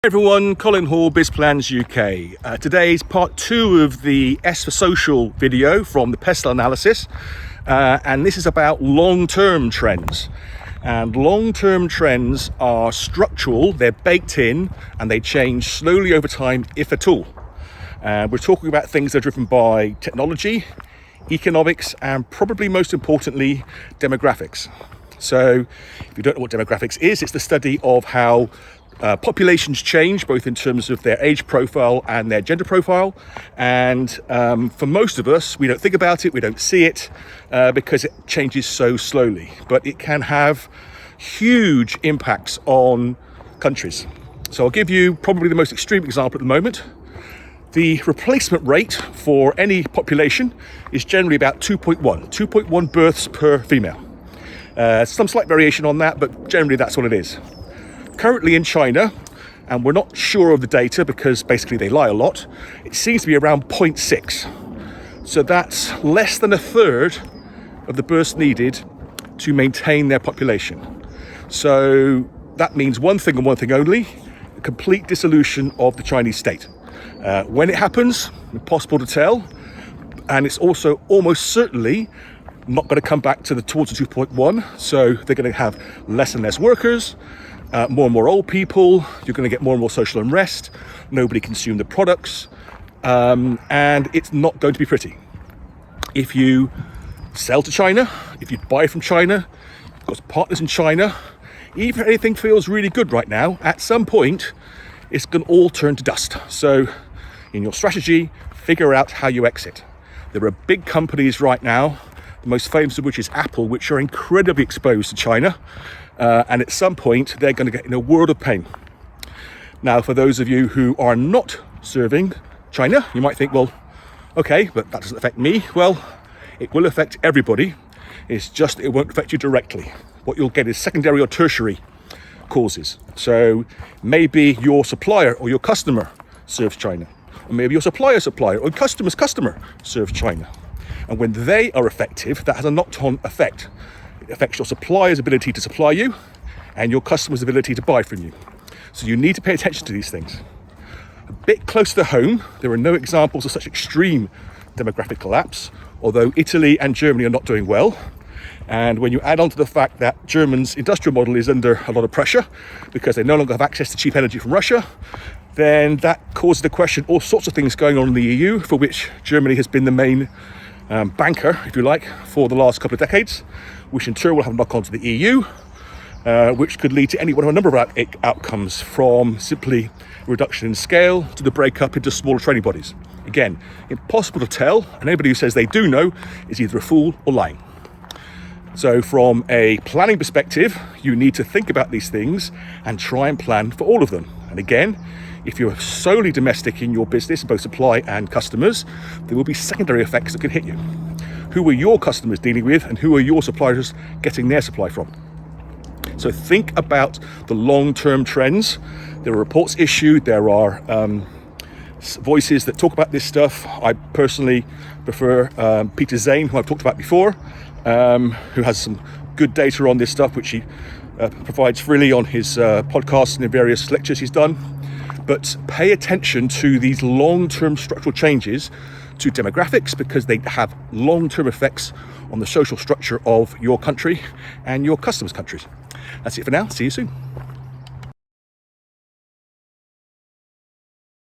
Hey everyone, Colin Hall, BizplansUK. Today's part 2 of the S for Social video from the pestle analysis, and this is about long-term trends. And long-term trends are structural, they're baked in, and they change slowly over time, if at all. We're talking about things that are driven by technology, economics, and probably most importantly, demographics. So if you don't know what demographics is, it's the study of how populations change, both in terms of their age profile and their gender profile. And for most of us, we don't think about it, we don't see it because it changes so slowly. But it can have huge impacts on countries. So I'll give you probably the most extreme example at the moment. The replacement rate for any population is generally about 2.1 births per female. Some slight variation on that, but generally that's what it is. Currently in China, and we're not sure of the data because basically they lie a lot, it seems to be around 0.6. So that's less than a third of the births needed to maintain their population. So that means one thing and one thing only: the complete dissolution of the Chinese state. When it happens, impossible to tell, and it's also almost certainly not going to come back towards the 2.1. So they're going to have less and less workers, more and more old people. You're going to get more and more social unrest. Nobody consume the products, and it's not going to be pretty. If you sell to China, if you buy from China, you've got partners in China, even if anything feels really good right now, at some point it's going to all turn to dust. So in your strategy, figure out how you exit. There are big companies right now, the most famous of which is Apple, which are incredibly exposed to China. And at some point, they're going to get in a world of pain. Now, for those of you who are not serving China, you might think, well, okay, but that doesn't affect me. Well, it will affect everybody. It's just it won't affect you directly. What you'll get is secondary or tertiary causes. So maybe your supplier or your customer serves China. Or maybe your supplier's supplier or customer's customer serves China. And when they are effective, that has a knock-on effect. It affects your supplier's ability to supply you and your customer's ability to buy from you. So you need to pay attention to these things. A bit closer to home, there are no examples of such extreme demographic collapse, although Italy and Germany are not doing well. And when you add on to the fact that Germany's industrial model is under a lot of pressure because they no longer have access to cheap energy from Russia, then that causes the question, all sorts of things going on in the EU, for which Germany has been the main banker, if you like, for the last couple of decades, which in turn will have a knock on to the EU, which could lead to any one of a number of outcomes, from simply a reduction in scale to the breakup into smaller trading bodies. Again, impossible to tell, and anybody who says they do know is either a fool or lying. So from a planning perspective, you need to think about these things and try and plan for all of them. And again, if you're solely domestic in your business, both supply and customers, there will be secondary effects that can hit you. Who are your customers dealing with, and who are your suppliers getting their supply from? So think about the long-term trends. There are reports issued, there are voices that talk about this stuff. I personally prefer Peter Zane, who I've talked about before, who has some good data on this stuff, which he provides freely on his podcasts and in various lectures he's done. But pay attention to these long-term structural changes to demographics, because they have long-term effects on the social structure of your country and your customers' countries. That's it for now. See you soon.